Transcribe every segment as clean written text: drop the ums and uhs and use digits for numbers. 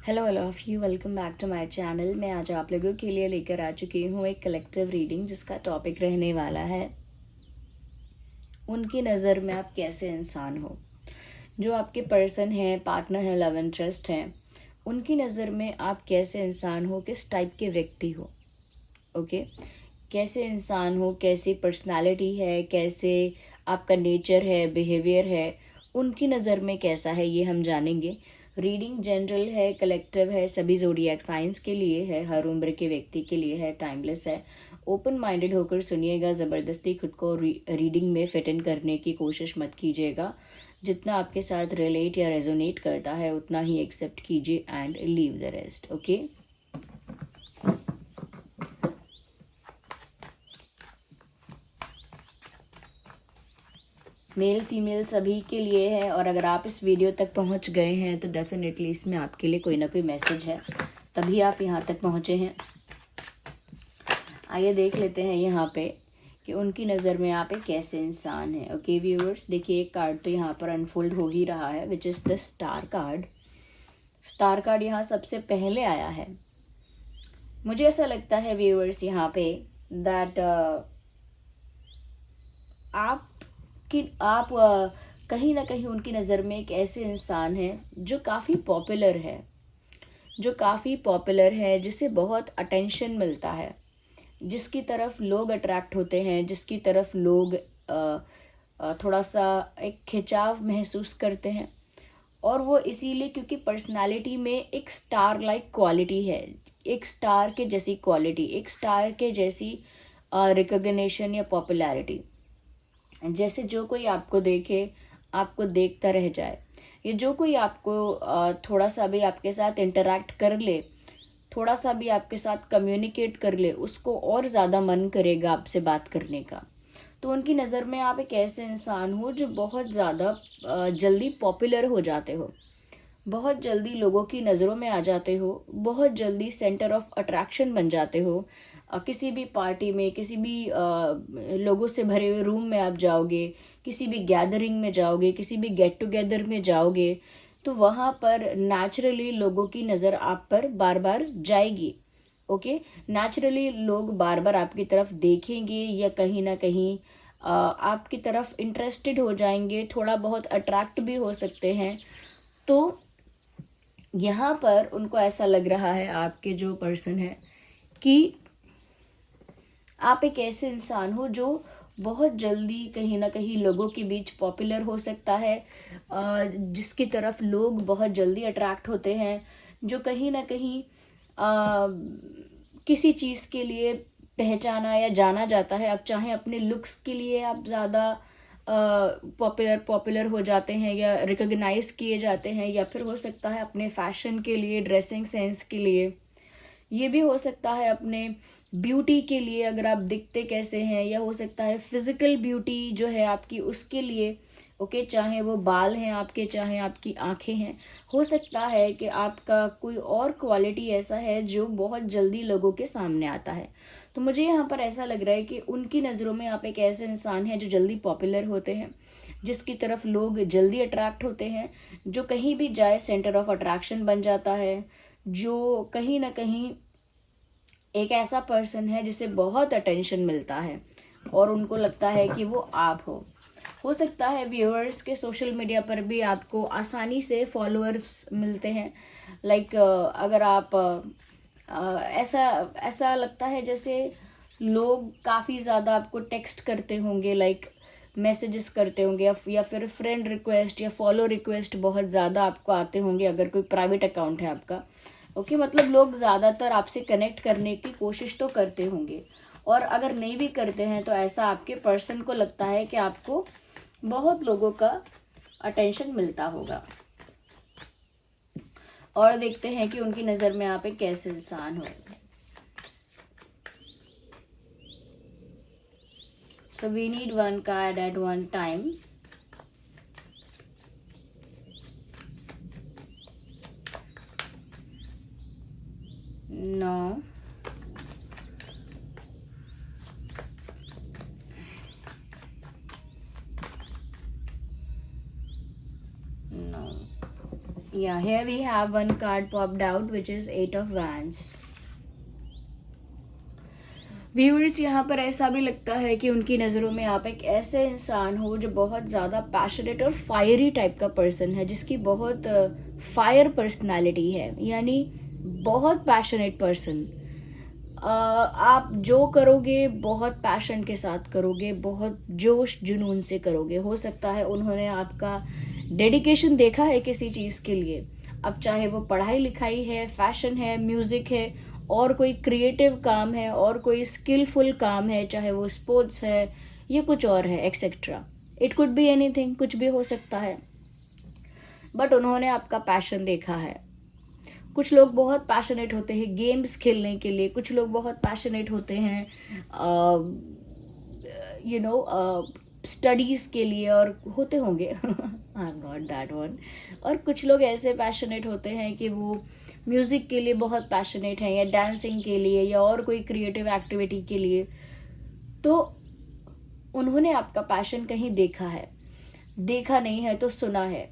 Hello all of you, welcome back to my channel. मैं आज आप लोगों के लिए लेकर आ चुकी हूँ एक कलेक्टिव रीडिंग जिसका टॉपिक रहने वाला है उनकी नज़र में आप कैसे इंसान हो। जो आपके पर्सन हैं, पार्टनर हैं, लव इंटरेस्ट हैं, उनकी नज़र में आप कैसे इंसान हो, किस टाइप के व्यक्ति हो। ओके, कैसे इंसान हो, कैसी पर्सनालिटी है, कैसे आपका नेचर है, बिहेवियर है, उनकी नज़र में कैसा है, ये हम जानेंगे। रीडिंग जनरल है, कलेक्टिव है, सभी ज़ोडिएक साइंस के लिए है, हर उम्र के व्यक्ति के लिए है, टाइमलेस है। ओपन माइंडेड होकर सुनिएगा, ज़बरदस्ती खुद को रीडिंग में फिट इन करने की कोशिश मत कीजिएगा। जितना आपके साथ रिलेट या रेजोनेट करता है उतना ही एक्सेप्ट कीजिए and leave the rest. Okay, male female सभी के लिए है, और अगर आप इस वीडियो तक पहुंच गए हैं तो डेफिनेटली इसमें आपके लिए कोई ना कोई मैसेज है, तभी आप यहां तक पहुंचे हैं। आइए देख लेते हैं यहाँ पे कि उनकी नज़र में आप एक कैसे इंसान है। ओके व्यूअर्स, देखिए एक कार्ड तो यहाँ पर अनफोल्ड हो ही रहा है, which is the star card. Star card यहाँ सबसे पहले आया है। मुझे ऐसा लगता है व्यूअर्स यहाँ पे दैट आप कहीं ना कहीं उनकी नज़र में एक ऐसे इंसान हैं जो काफ़ी पॉपुलर है, जिसे बहुत अटेंशन मिलता है, जिसकी तरफ लोग अट्रैक्ट होते हैं, जिसकी तरफ लोग थोड़ा सा एक खिंचाव महसूस करते हैं। और वो इसीलिए क्योंकि पर्सनालिटी में एक स्टार लाइक क्वालिटी है, एक स्टार के जैसी क्वालिटी, एक स्टार के जैसी रिकॉग्निशन या पॉपुलैरिटी। जैसे जो कोई आपको देखे, आपको देखता रह जाए, या जो कोई आपको थोड़ा सा भी आपके साथ इंटरेक्ट कर ले, थोड़ा सा भी आपके साथ कम्युनिकेट कर ले, उसको और ज़्यादा मन करेगा आपसे बात करने का। तो उनकी नज़र में आप एक ऐसे इंसान हो जो बहुत ज़्यादा जल्दी पॉपुलर हो जाते हो, बहुत जल्दी लोगों की नज़रों में आ जाते हो, बहुत जल्दी सेंटर ऑफ अट्रैक्शन बन जाते हो। किसी भी पार्टी में, किसी भी लोगों से भरे हुए रूम में आप जाओगे, किसी भी गैदरिंग में जाओगे, किसी भी गेट टुगेदर में जाओगे, तो वहाँ पर नेचुरली लोगों की नज़र आप पर बार बार जाएगी। ओके, नेचुरली लोग बार बार आपकी तरफ देखेंगे या कहीं ना कहीं आपकी तरफ इंटरेस्टेड हो जाएंगे, थोड़ा बहुत अट्रैक्ट भी हो सकते हैं। तो यहाँ पर उनको ऐसा लग रहा है, आपके जो पर्सन है, कि आप एक ऐसे इंसान हो जो बहुत जल्दी कहीं ना कहीं लोगों के बीच पॉपुलर हो सकता है, जिसकी तरफ लोग बहुत जल्दी अट्रैक्ट होते हैं, जो कहीं ना कहीं किसी चीज़ के लिए पहचाना या जाना जाता है। अब चाहे अपने लुक्स के लिए आप ज़्यादा पॉपुलर हो जाते हैं या रिकॉग्नाइज किए जाते हैं, या फिर हो सकता है अपने फैशन के लिए, ड्रेसिंग सेंस के लिए, ये भी हो सकता है अपने ब्यूटी के लिए, अगर आप दिखते कैसे हैं, या हो सकता है फिजिकल ब्यूटी जो है आपकी, उसके लिए। ओके, चाहे वो बाल हैं आपके, चाहे आपकी आंखें हैं, हो सकता है कि आपका कोई और क्वालिटी ऐसा है जो बहुत जल्दी लोगों के सामने आता है। तो मुझे यहाँ पर ऐसा लग रहा है कि उनकी नज़रों में आप एक ऐसे इंसान हैं जो जल्दी पॉपुलर होते हैं, जिसकी तरफ लोग जल्दी अट्रैक्ट होते हैं, जो कहीं भी जाए सेंटर ऑफ अट्रैक्शन बन जाता है, जो कहीं ना कहीं एक ऐसा पर्सन है जिसे बहुत अटेंशन मिलता है और उनको लगता है कि वो आप हो सकता है व्यूअर्स के सोशल मीडिया पर भी आपको आसानी से फॉलोअर्स मिलते हैं। लाइक अगर आप ऐसा ऐसा लगता है जैसे लोग काफ़ी ज़्यादा आपको टेक्स्ट करते होंगे, लाइक मैसेजेस करते होंगे, या फिर फ्रेंड रिक्वेस्ट या फॉलो रिक्वेस्ट बहुत ज़्यादा आपको आते होंगे अगर कोई प्राइवेट अकाउंट है आपका। ओके, मतलब लोग ज़्यादातर आपसे कनेक्ट करने की कोशिश तो करते होंगे, और अगर नहीं भी करते हैं तो ऐसा आपके पर्सन को लगता है कि आपको बहुत लोगों का अटेंशन मिलता होगा। और देखते हैं कि उनकी नज़र में आप एक कैसे इंसान हो। So we need one card at one time. No. No. Yeah, here we have one card popped out which is 8 of Wands. Viewers, यहाँ पर ऐसा भी लगता है कि उनकी नज़रों में आप एक ऐसे इंसान हो जो बहुत ज़्यादा पैशनेट और फायरी टाइप का पर्सन है, जिसकी बहुत फायर पर्सनालिटी है, यानी बहुत पैशनेट पर्सन। आप जो करोगे बहुत पैशन के साथ करोगे, बहुत जोश जुनून से करोगे। हो सकता है उन्होंने आपका डेडिकेशन देखा है किसी चीज़ के लिए, अब चाहे वो पढ़ाई लिखाई है, फैशन है, म्यूज़िक है, और कोई क्रिएटिव काम है, और कोई स्किलफुल काम है, चाहे वो स्पोर्ट्स है या कुछ और है, etcetera. It could be anything, कुछ भी हो सकता है, बट उन्होंने आपका पैशन देखा है। कुछ लोग बहुत पैशनेट होते हैं गेम्स खेलने के लिए, कुछ लोग बहुत पैशनेट होते हैं स्टडीज़ के लिए, और होते होंगे I am not that one. और कुछ लोग ऐसे पैशनेट होते हैं कि वो म्यूज़िक के लिए बहुत पैशनेट हैं, या डांसिंग के लिए, या और कोई क्रिएटिव एक्टिविटी के लिए। तो उन्होंने आपका पैशन कहीं देखा है, देखा नहीं है तो सुना है,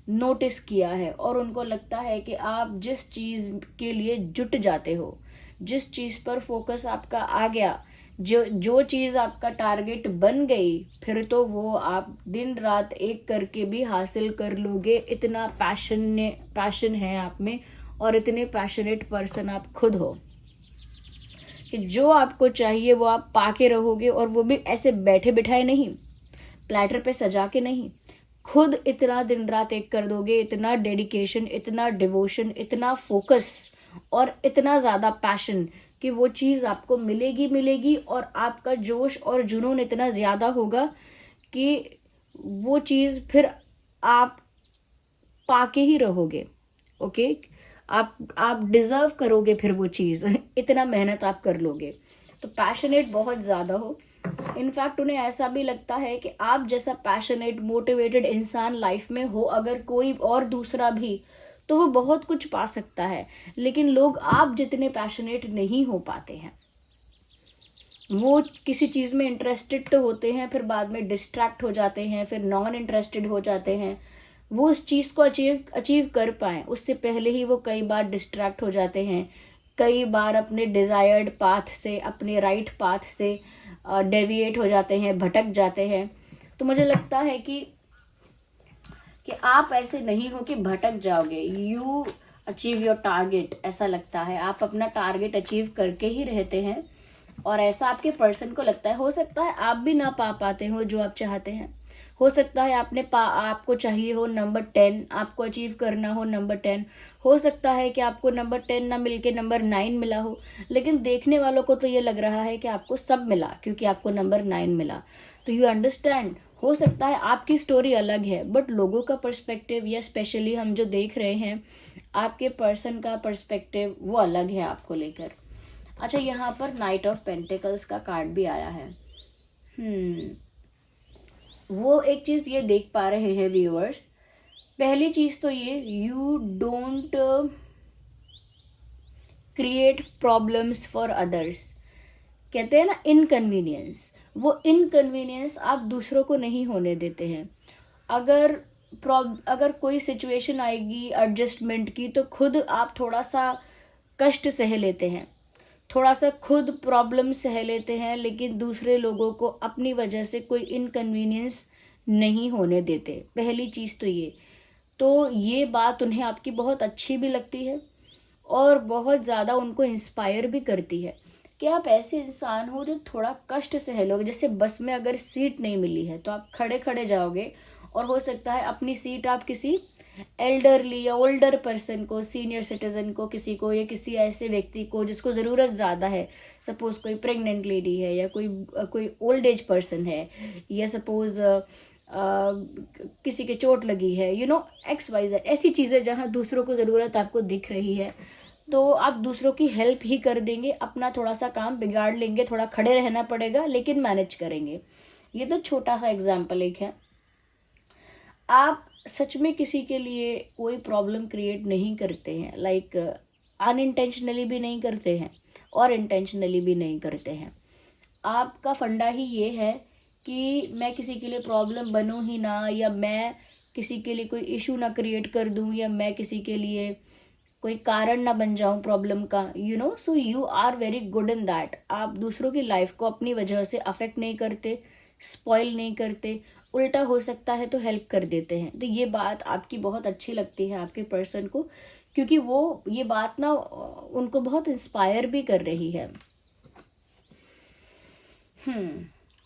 नोटिस किया है, और उनको लगता है कि आप जिस चीज़ के लिए जुट जाते हो, जिस चीज़ पर फोकस आपका आ गया, जो चीज़ आपका टारगेट बन गई, फिर तो वो आप दिन रात एक करके भी हासिल कर लोगे। इतना पैशन है आप में, और इतने पैशनेट पर्सन आप खुद हो कि जो आपको चाहिए वो आप पाके रहोगे, और वो भी ऐसे बैठे बिठाए नहीं, प्लेटर पे सजा के नहीं, खुद इतना दिन रात एक कर दोगे। इतना डेडिकेशन, इतना डिवोशन, इतना फोकस और इतना ज़्यादा पैशन कि वो चीज़ आपको मिलेगी, और आपका जोश और जुनून इतना ज़्यादा होगा कि वो चीज़ फिर आप पाके ही रहोगे। ओके, आप डिज़र्व करोगे फिर वो चीज़ इतना मेहनत आप कर लोगे। तो पैशनेट बहुत ज़्यादा हो। इनफैक्ट उन्हें ऐसा भी लगता है कि आप जैसा पैशनेट मोटिवेटेड इंसान लाइफ में हो अगर कोई और दूसरा भी, तो वो बहुत कुछ पा सकता है। लेकिन लोग आप जितने पैशनेट नहीं हो पाते हैं। वो किसी चीज़ में इंटरेस्टेड तो होते हैं, फिर बाद में डिस्ट्रैक्ट हो जाते हैं, फिर नॉन इंटरेस्टेड हो जाते हैं। वो उस चीज़ को अचीव कर पाएँ उससे पहले ही वो कई बार डिस्ट्रैक्ट हो जाते हैं, कई बार अपने डिज़ायर्ड पाथ से, अपने राइट पाथ से डेविएट हो जाते हैं, भटक जाते हैं। तो मुझे लगता है कि आप ऐसे नहीं हो कि भटक जाओगे। यू अचीव योर टारगेट, ऐसा लगता है आप अपना टारगेट अचीव करके ही रहते हैं, और ऐसा आपके पर्सन को लगता है। हो सकता है आप भी ना पा पाते हो जो आप चाहते हैं, हो सकता है आपको चाहिए हो नंबर 10, आपको अचीव करना हो नंबर 10, हो सकता है कि आपको नंबर 10 ना मिल के नंबर 9 मिला हो, लेकिन देखने वालों को तो ये लग रहा है कि आपको सब मिला क्योंकि आपको नंबर 9 मिला। तो यू अंडरस्टैंड, हो सकता है आपकी स्टोरी अलग है, बट लोगों का पर्सपेक्टिव, या स्पेशली हम जो देख रहे हैं आपके पर्सन का पर्सपेक्टिव, वो अलग है आपको लेकर। अच्छा, यहाँ पर नाइट ऑफ पेंटिकल्स का कार्ड भी आया है। वो एक चीज़ ये देख पा रहे हैं व्यूअर्स, पहली चीज़ तो ये, you don't create problems for others. कहते हैं ना इनकन्वीनियंस, वो इनकन्वीनियंस आप दूसरों को नहीं होने देते हैं। अगर कोई सिचुएशन आएगी एडजस्टमेंट की, तो खुद आप थोड़ा सा कष्ट सह लेते हैं, थोड़ा सा खुद प्रॉब्लम सह लेते हैं, लेकिन दूसरे लोगों को अपनी वजह से कोई इनकन्वीनियंस नहीं होने देते। पहली चीज़ तो ये बात उन्हें आपकी बहुत अच्छी भी लगती है, और बहुत ज़्यादा उनको इंस्पायर भी करती है कि आप ऐसे इंसान हो जो थोड़ा कष्ट सह लोगे। जैसे बस में अगर सीट नहीं मिली है तो आप खड़े खड़े जाओगे, और हो सकता है अपनी सीट आप किसी एल्डरली या ओल्डर पर्सन को, सीनियर सिटीजन को, किसी को, या किसी ऐसे व्यक्ति को जिसको ज़रूरत ज़्यादा है, सपोज़ कोई प्रेग्नेंट लेडी है, या कोई ओल्ड एज पर्सन है, या सपोज़ किसी के चोट लगी है, XYZ, ऐसी चीज़ें जहाँ दूसरों को ज़रूरत आपको दिख रही है, तो आप दूसरों की हेल्प ही कर देंगे, अपना थोड़ा सा काम बिगाड़ लेंगे, थोड़ा खड़े रहना पड़ेगा लेकिन मैनेज करेंगे। ये तो छोटा सा एग्जाम्पल एक है। आप सच में किसी के लिए कोई प्रॉब्लम क्रिएट नहीं करते हैं, लाइक अनइंटेंशनली भी नहीं करते हैं और इंटेंशनली भी नहीं करते हैं। आपका फंडा ही ये है कि मैं किसी के लिए प्रॉब्लम बनूं ही ना, या मैं किसी के लिए कोई इशू ना क्रिएट कर दूं, या मैं किसी के लिए कोई कारण ना बन जाऊं प्रॉब्लम का, so you are very good in that. आप दूसरों की लाइफ को अपनी वजह से अफेक्ट नहीं करते, स्पॉइल नहीं करते, उल्टा हो सकता है तो हेल्प कर देते हैं। तो ये बात आपकी बहुत अच्छी लगती है आपके पर्सन को, क्योंकि वो ये बात ना उनको बहुत इंस्पायर भी कर रही है।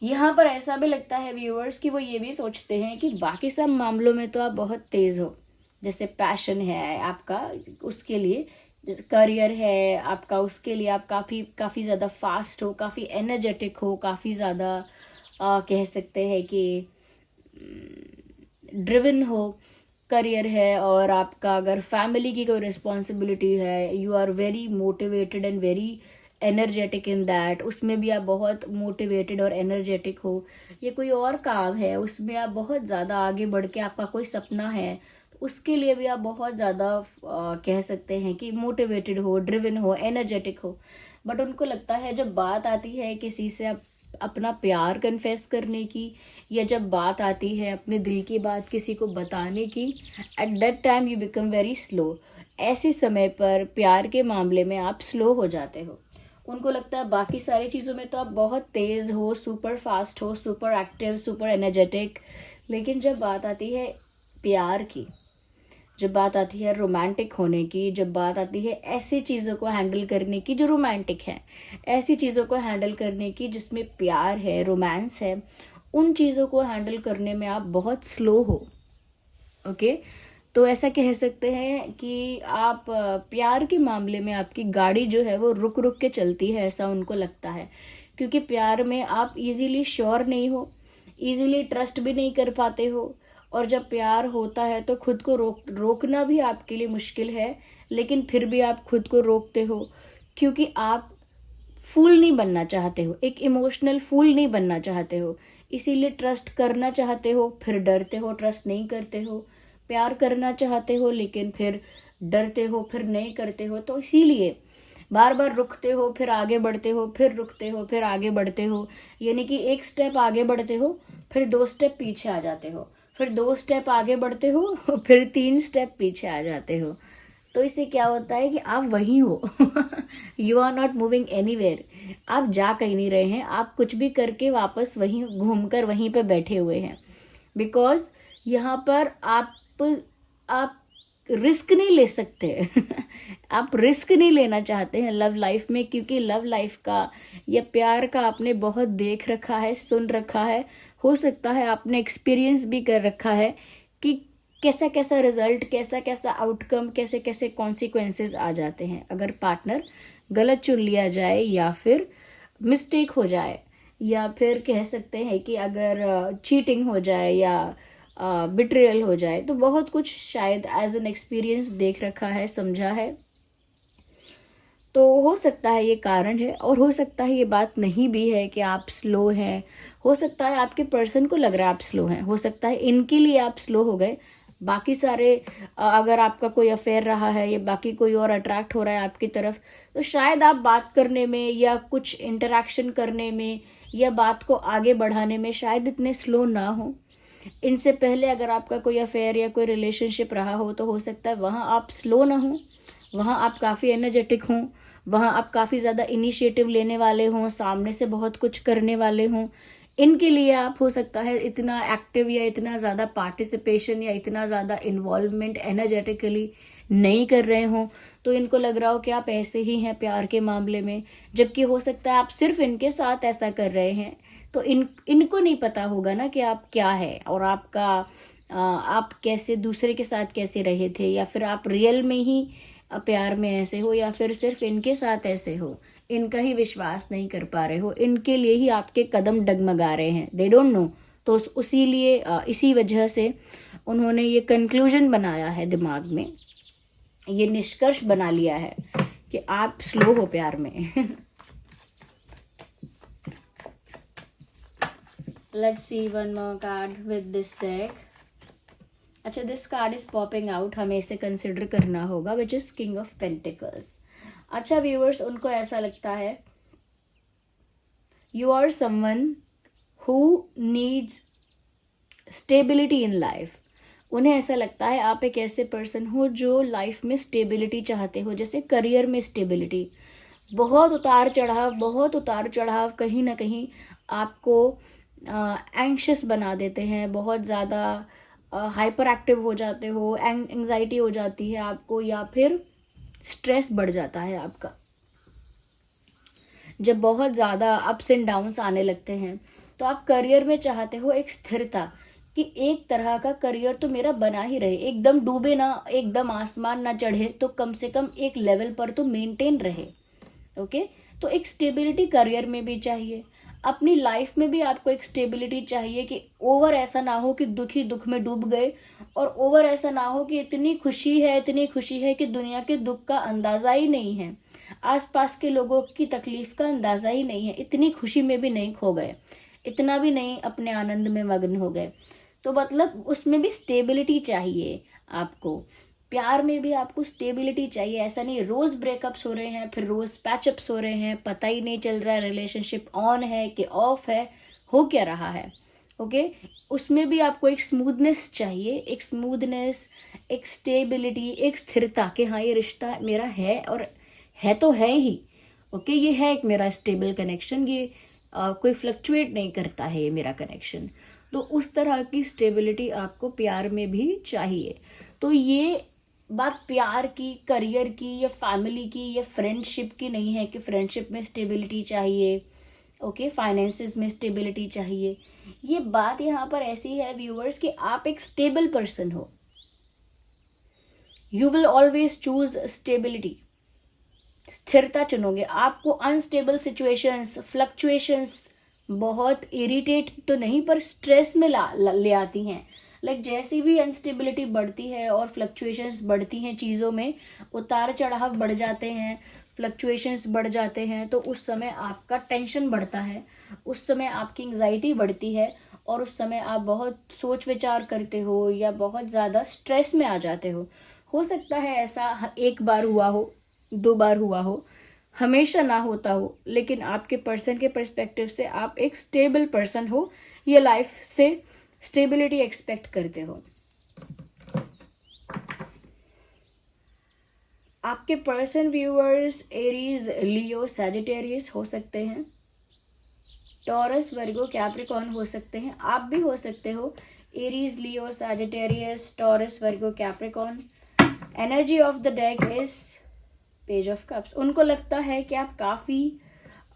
यहाँ पर ऐसा भी लगता है व्यूअर्स कि वो ये भी सोचते हैं कि बाकी सब मामलों में तो आप बहुत तेज हो, जैसे पैशन है आपका उसके लिए, जैसे करियर है आपका उसके लिए आप काफ़ी ज़्यादा फास्ट हो, काफ़ी एनर्जेटिक हो, काफ़ी ज़्यादा कह सकते हैं कि ड्रिवन हो। करियर है और आपका अगर फैमिली की कोई रिस्पॉन्सिबिलिटी है, you are very motivated and very energetic in that, उसमें भी आप बहुत मोटिवेटेड और एनर्जेटिक हो। ये कोई और काम है उसमें आप बहुत ज़्यादा आगे बढ़ के, आपका कोई सपना है उसके लिए भी आप बहुत ज़्यादा कह सकते हैं कि मोटिवेटेड हो, ड्रिवन हो, एनर्जेटिक हो। बट उनको लगता है जब बात आती है किसी से आप अपना प्यार कन्फेस करने की, या जब बात आती है अपने दिल की बात किसी को बताने की, at that time you become very slow. ऐसे समय पर प्यार के मामले में आप स्लो हो जाते हो। उनको लगता है बाकी सारी चीज़ों में तो आप बहुत तेज़ हो, सुपर फास्ट हो, सुपर एक्टिव, सुपर एनर्जेटिक, लेकिन जब बात आती है प्यार की, जब बात आती है रोमांटिक होने की, जब बात आती है ऐसी चीज़ों को हैंडल करने की जो रोमांटिक है, ऐसी चीज़ों को हैंडल करने की जिसमें प्यार है, रोमांस है, उन चीज़ों को हैंडल करने में आप बहुत स्लो हो। ओके, तो ऐसा कह सकते हैं कि आप प्यार के मामले में आपकी गाड़ी जो है वो रुक रुक के चलती है, ऐसा उनको लगता है। क्योंकि प्यार में आप इजीली श्योर नहीं हो, इजीली ट्रस्ट भी नहीं कर पाते हो, और जब प्यार होता है तो खुद को रोकना भी आपके लिए मुश्किल है, लेकिन फिर भी आप खुद को रोकते हो क्योंकि आप फूल नहीं बनना चाहते हो, एक इमोशनल फूल नहीं बनना चाहते हो। इसीलिए ट्रस्ट करना चाहते हो, फिर डरते हो, ट्रस्ट नहीं करते हो। प्यार करना चाहते हो लेकिन फिर डरते हो, फिर नहीं करते हो। तो इसीलिए बार बार रुकते हो, फिर आगे बढ़ते हो, फिर रुकते हो, फिर आगे बढ़ते हो। यानी कि एक स्टेप आगे बढ़ते हो, फिर 2 स्टेप पीछे आ जाते हो, फिर 2 स्टेप आगे बढ़ते हो, फिर 3 स्टेप पीछे आ जाते हो। तो इससे क्या होता है कि आप वहीं हो। You are not moving anywhere. आप जा कहीं नहीं रहे हैं, आप कुछ भी करके वापस वहीं घूमकर वहीं पे बैठे हुए हैं। बिकॉज यहाँ पर आप रिस्क नहीं ले सकते। आप रिस्क नहीं लेना चाहते हैं लव लाइफ में, क्योंकि लव लाइफ का या प्यार का आपने बहुत देख रखा है, सुन रखा है, हो सकता है आपने एक्सपीरियंस भी कर रखा है कि कैसा कैसा रिजल्ट, कैसा कैसा आउटकम, कैसे कैसे कॉन्सिक्वेंसेस आ जाते हैं अगर पार्टनर गलत चुन लिया जाए, या फिर मिस्टेक हो जाए, या फिर कह सकते हैं कि अगर चीटिंग हो जाए या बिट्रेयल हो जाए। तो बहुत कुछ शायद एज एन एक्सपीरियंस देख रखा है, समझा है। तो हो सकता है ये कारण है, और हो सकता है ये बात नहीं भी है कि आप स्लो हैं। हो सकता है आपके पर्सन को लग रहा है आप स्लो हैं, हो सकता है इनके लिए आप स्लो हो गए। बाकी सारे अगर आपका कोई अफेयर रहा है या बाकी कोई और अट्रैक्ट हो रहा है आपकी तरफ, तो शायद आप बात करने में या कुछ इंटरेक्शन करने में या बात को आगे बढ़ाने में शायद इतने स्लो ना हो। इनसे पहले अगर आपका कोई अफेयर या कोई रिलेशनशिप रहा हो तो हो सकता है वहाँ आप स्लो ना हो, वहाँ आप काफ़ी एनर्जेटिक हों, वहाँ आप काफ़ी ज़्यादा इनिशिएटिव लेने वाले हों, सामने से बहुत कुछ करने वाले हों। इनके लिए आप हो सकता है इतना एक्टिव या इतना ज़्यादा पार्टिसिपेशन या इतना ज़्यादा इन्वॉल्वमेंट एनर्जेटिकली नहीं कर रहे हों। तो इनको लग रहा हो कि आप ऐसे ही हैं प्यार के मामले में, जबकि हो सकता है आप सिर्फ इनके साथ ऐसा कर रहे हैं। तो इनको नहीं पता होगा ना कि आप क्या है, और आप कैसे दूसरे के साथ कैसे रहे थे, या फिर आप रियल में ही प्यार में ऐसे हो, या फिर सिर्फ इनके साथ ऐसे हो, इनका ही विश्वास नहीं कर पा रहे हो, इनके लिए ही आपके कदम डगमगा रहे हैं। They don't know. तो इसी वजह से उन्होंने ये कंक्लूजन बनाया है दिमाग में, ये निष्कर्ष बना लिया है कि आप स्लो हो प्यार में। Let's see one more card with this deck. अच्छा, this card is popping out, हमें इसे कंसिडर करना होगा, which is king of pentacles. अच्छा व्यूअर्स, उनको ऐसा लगता है you are someone who needs stability in life. उन्हें ऐसा लगता है आप एक ऐसे पर्सन हो जो लाइफ में स्टेबिलिटी चाहते हो, जैसे करियर में स्टेबिलिटी। बहुत उतार चढ़ाव कहीं ना कहीं आपको एंग्शियस बना देते हैं, बहुत ज़्यादा हाइपर एक्टिव हो जाते हो, एंग्जाइटी हो जाती है आपको, या फिर स्ट्रेस बढ़ जाता है आपका। जब बहुत ज़्यादा अप्स एंड डाउन्स आने लगते हैं, तो आप करियर में चाहते हो एक स्थिरता, कि एक तरह का करियर तो मेरा बना ही रहे, एकदम डूबे ना, एकदम आसमान ना चढ़े, तो कम से कम एक लेवल पर तो मेंटेन रहे। ओके, तो एक स्टेबिलिटी करियर में भी चाहिए, अपनी लाइफ में भी आपको एक स्टेबिलिटी चाहिए, कि ओवर ऐसा ना हो कि दुखी दुख में डूब गए, और ओवर ऐसा ना हो कि इतनी खुशी है कि दुनिया के दुख का अंदाज़ा ही नहीं है, आसपास के लोगों की तकलीफ का अंदाज़ा ही नहीं है, इतनी खुशी में भी नहीं खो गए, इतना भी नहीं अपने आनंद में मग्न हो गए। तो मतलब उसमें भी स्टेबिलिटी चाहिए आपको। प्यार में भी आपको स्टेबिलिटी चाहिए, ऐसा नहीं रोज़ ब्रेकअप्स हो रहे हैं, फिर रोज़ पैचअप्स हो रहे हैं, पता ही नहीं चल रहा है रिलेशनशिप ऑन है कि ऑफ है, हो क्या रहा है। ओके, उसमें भी आपको एक स्मूथनेस चाहिए, एक स्मूथनेस, एक स्टेबिलिटी, एक स्थिरता, कि हाँ ये रिश्ता मेरा है, और है तो है ही। ओके, ये है एक मेरा स्टेबल कनेक्शन, ये कोई फ्लक्चुएट नहीं करता है ये मेरा कनेक्शन। तो उस तरह की स्टेबिलिटी आपको प्यार में भी चाहिए। तो ये बात प्यार की, करियर की, या फैमिली की, या फ्रेंडशिप की नहीं है कि फ्रेंडशिप में स्टेबिलिटी चाहिए, ओके, फाइनेंसेस में स्टेबिलिटी चाहिए। ये बात यहाँ पर ऐसी है व्यूअर्स कि आप एक स्टेबल पर्सन हो, you will always choose stability, स्थिरता चुनोगे। आपको अनस्टेबल सिचुएशंस, फ्लक्चुएशंस बहुत इरिटेट तो नहीं पर स्ट्रेस में ले आती हैं। लाइक जैसी भी अनस्टेबिलिटी बढ़ती है और फ्लक्चुएशंस बढ़ती हैं, चीज़ों में उतार चढ़ाव बढ़ जाते हैं, फ्लक्चुएशंस बढ़ जाते हैं, तो उस समय आपका टेंशन बढ़ता है, उस समय आपकी एंग्जाइटी बढ़ती है, और उस समय आप बहुत सोच विचार करते हो या बहुत ज़्यादा स्ट्रेस में आ जाते हो सकता है ऐसा एक बार हुआ हो, 2 बार हुआ हो, हमेशा ना होता हो, लेकिन आपके पर्सन के पर्सपेक्टिव से आप एक स्टेबल पर्सन हो, ये लाइफ से स्टेबिलिटी एक्सपेक्ट करते हो। आपके पर्सन व्यूअर्स एरीज, लियो, सैजिटेरियस हो सकते हैं, टॉरस, वर्गो, कैप्रिकॉर्न हो सकते हैं, आप भी हो सकते हो Aries, Leo, Sagittarius, taurus, Virgo, Capricorn. Energy of the deck is page of cups. उनको लगता है कि आप काफ़ी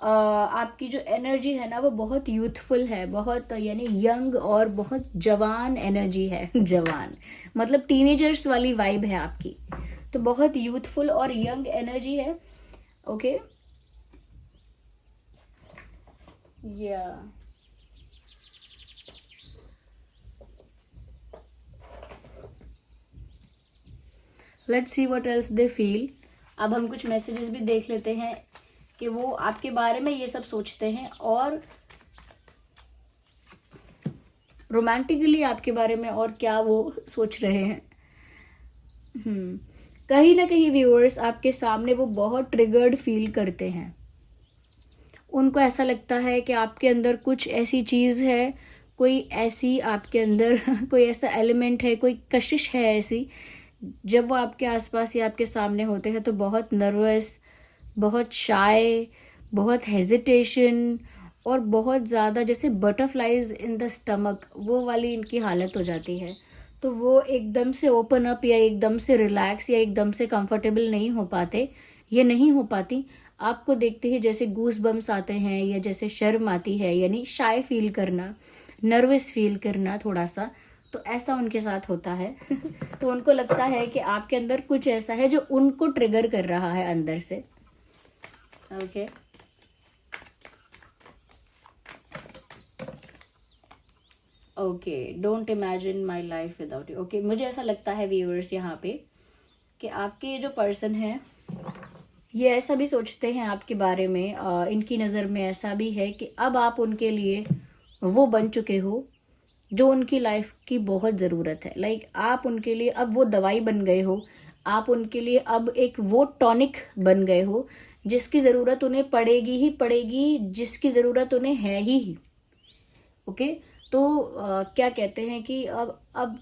आपकी जो एनर्जी है ना वो बहुत यूथफुल है, बहुत यानी यंग और बहुत जवान एनर्जी है जवान मतलब टीनेजर्स वाली वाइब है आपकी, तो बहुत यूथफुल और यंग एनर्जी है। ओके, या let's see what else they feel. अब हम कुछ मैसेजेस भी देख लेते हैं कि वो आपके बारे में ये सब सोचते हैं, और रोमांटिकली आपके बारे में और क्या वो सोच रहे हैं। कहीं ना कहीं व्यूअर्स आपके सामने वो बहुत ट्रिगर्ड फील करते हैं, उनको ऐसा लगता है कि आपके अंदर कुछ ऐसी चीज़ है, कोई ऐसी आपके अंदर कोई ऐसा एलिमेंट है, कोई कशिश है ऐसी, जब वो आपके आसपास या आपके सामने होते हैं तो बहुत नर्वस, बहुत शाय, बहुत हेजिटेशन, और बहुत ज़्यादा जैसे बटरफ्लाइज इन द स्टमक, वो वाली इनकी हालत हो जाती है। तो वो एकदम से ओपन अप या एकदम से रिलैक्स या एकदम से कंफर्टेबल नहीं हो पाते, ये नहीं हो पाती। आपको देखते ही जैसे गूस बम्स आते हैं, या जैसे शर्म आती है, यानी शाय फील करना, नर्वस फील करना थोड़ा सा, तो ऐसा उनके साथ होता है तो उनको लगता है कि आपके अंदर कुछ ऐसा है जो उनको ट्रिगर कर रहा है अंदर से। Okay, okay, don't imagine my life without you. Okay, मुझे ऐसा लगता है व्यूअर्स यहाँ पे कि आपके ये जो पर्सन है ये ऐसा भी सोचते हैं आपके बारे में, इनकी नज़र में ऐसा भी है कि अब आप उनके लिए वो बन चुके हो जो उनकी लाइफ की बहुत ज़रूरत है। लाइक आप उनके लिए अब वो दवाई बन गए हो, आप उनके लिए अब एक वो टॉनिक बन गए हो जिसकी ज़रूरत उन्हें पड़ेगी ही पड़ेगी, जिसकी ज़रूरत उन्हें है ही। ओके, तो क्या कहते हैं कि अब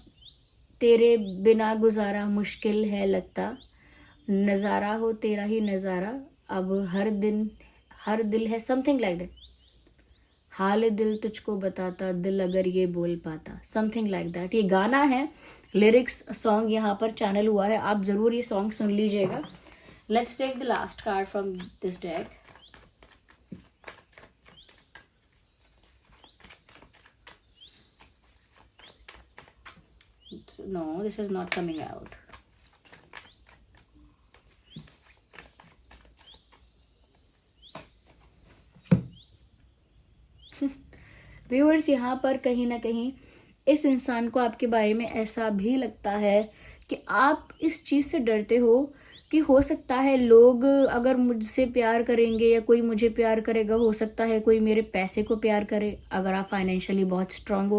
तेरे बिना गुजारा मुश्किल है लगता, नज़ारा हो तेरा ही नज़ारा, अब हर दिल है, समथिंग लाइक दैट। हाल दिल तुझको बताता, दिल अगर ये बोल पाता, समथिंग लाइक दैट। ये गाना है, लिरिक्स सॉन्ग यहाँ पर चैनल हुआ है, आप ज़रूर ये सॉन्ग सुन लीजिएगा। Let's take the last card from this deck. No, this is not coming out. Viewers, यहाँ पर कहीं ना कहीं इस इंसान को आपके बारे में ऐसा भी लगता है कि आप इस चीज़ से डरते हो कि हो सकता है लोग अगर मुझसे प्यार करेंगे या कोई मुझे प्यार करेगा, हो सकता है कोई मेरे पैसे को प्यार करे अगर आप फाइनेंशियली बहुत स्ट्रांग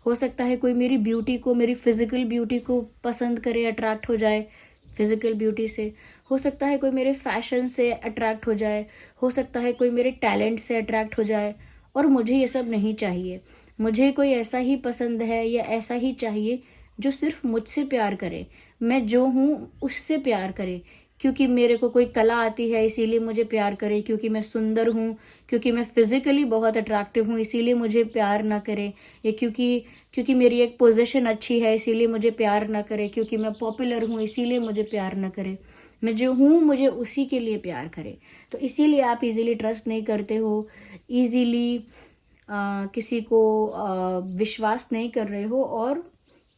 हो सकता है कोई मेरी ब्यूटी को, मेरी फिजिकल ब्यूटी को पसंद करे, अट्रैक्ट हो जाए फिजिकल ब्यूटी से, हो सकता है कोई मेरे फैशन से अट्रैक्ट हो जाए, हो सकता है कोई मेरे टैलेंट से अट्रैक्ट हो जाए। और मुझे ये सब नहीं चाहिए, मुझे कोई ऐसा ही पसंद है या ऐसा ही चाहिए जो सिर्फ मुझसे प्यार करे, मैं जो हूँ उससे प्यार करे, क्योंकि मेरे को कोई कला आती है इसीलिए मुझे प्यार करे, क्योंकि मैं सुंदर हूँ, क्योंकि मैं फिजिकली बहुत अट्रैक्टिव हूँ इसीलिए मुझे प्यार ना करे, या क्योंकि मेरी एक पोजीशन अच्छी है इसीलिए मुझे प्यार ना करे, क्योंकि मैं पॉपुलर हूँ इसीलिए मुझे प्यार ना करे, मैं जो हूँ मुझे उसी के लिए प्यार करे। तो इसीलिए आप इजीली ट्रस्ट नहीं करते हो, इजीली किसी को विश्वास नहीं कर रहे हो, और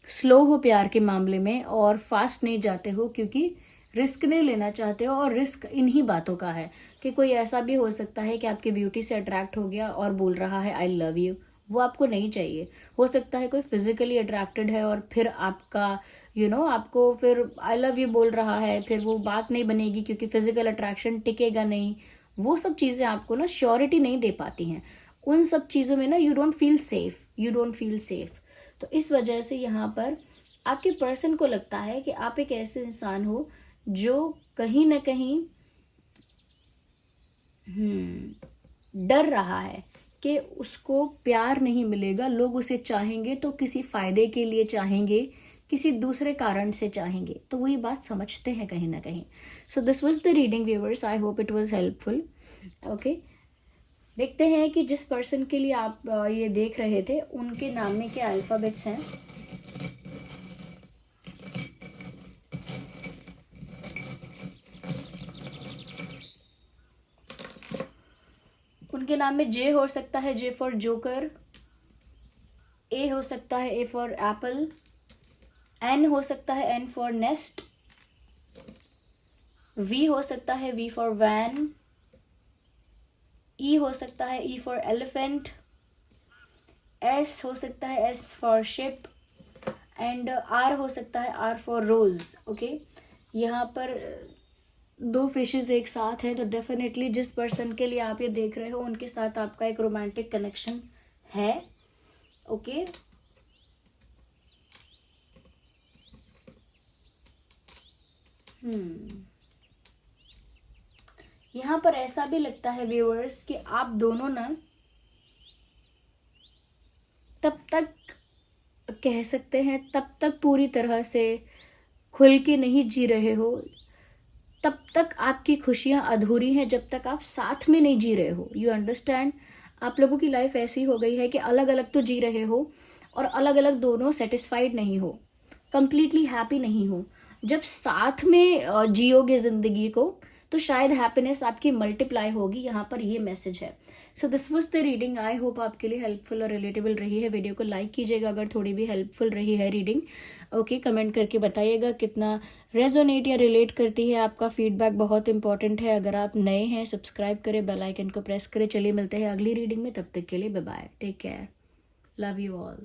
स्लो हो प्यार के मामले में, और फास्ट नहीं जाते हो क्योंकि रिस्क नहीं लेना चाहते हो। और रिस्क इन्हीं बातों का है कि कोई ऐसा भी हो सकता है कि आपकी ब्यूटी से अट्रैक्ट हो गया और बोल रहा है आई लव यू, वो आपको नहीं चाहिए। हो सकता है कोई फिजिकली अट्रैक्टेड है और फिर आपका आपको फिर आई लव यू बोल रहा है, फिर वो बात नहीं बनेगी क्योंकि फिजिकल अट्रैक्शन टिकेगा नहीं। वो सब चीज़ें आपको ना श्योरिटी नहीं दे पाती हैं, उन सब चीज़ों में ना यू डोंट फील सेफ। तो इस वजह से यहाँ पर आपके पर्सन को लगता है कि आप एक ऐसे इंसान हो जो कहीं ना कहीं डर रहा है कि उसको प्यार नहीं मिलेगा, लोग उसे चाहेंगे तो किसी फायदे के लिए चाहेंगे, किसी दूसरे कारण से चाहेंगे, तो वही बात समझते हैं कहीं ना कहीं। So this was the reading viewers, I hope it was helpful. Okay, देखते हैं कि जिस पर्सन के लिए आप ये देख रहे थे उनके नाम में क्या अल्फ़ाबेट्स हैं। उनके नाम में जे हो सकता है, जे फॉर जोकर, ए हो सकता है, ए फॉर एप्पल, एन हो सकता है, एन फॉर नेस्ट, वी हो सकता है, वी फॉर वैन, ई हो सकता है, ई फॉर एलिफेंट, एस हो सकता है, S for ship, and R हो सकता है, आर फॉर रोज। ओके, यहाँ पर 2 फिशेस एक साथ हैं, तो डेफिनेटली जिस पर्सन के लिए आप ये देख रहे हो उनके साथ आपका एक रोमांटिक कनेक्शन है। ओके, यहाँ पर ऐसा भी लगता है व्यूअर्स कि आप दोनों ना तब तक कह सकते हैं, तब तक पूरी तरह से खुल के नहीं जी रहे हो, तब तक आपकी खुशियाँ अधूरी हैं जब तक आप साथ में नहीं जी रहे हो। यू अंडरस्टैंड, आप लोगों की लाइफ ऐसी हो गई है कि अलग अलग तो जी रहे हो और अलग अलग दोनों सेटिस्फाइड नहीं हो, कंप्लीटली हैप्पी नहीं हो। जब साथ में जियोगे ज़िंदगी को तो शायद हैप्पीनेस आपकी मल्टीप्लाई होगी, यहाँ पर ये मैसेज है। So this was the reading, I hope आपके लिए हेल्पफुल और रिलेटेबल रही है। वीडियो को लाइक कीजिएगा अगर थोड़ी भी हेल्पफुल रही है रीडिंग। ओके, कमेंट करके बताइएगा कितना रेजोनेट या रिलेट करती है, आपका फीडबैक बहुत इंपॉर्टेंट है। अगर आप नए हैं सब्सक्राइब करें, बेल आइकन को प्रेस करें। चलिए मिलते हैं अगली रीडिंग में, तब तक के लिए bye bye, take care, love you all.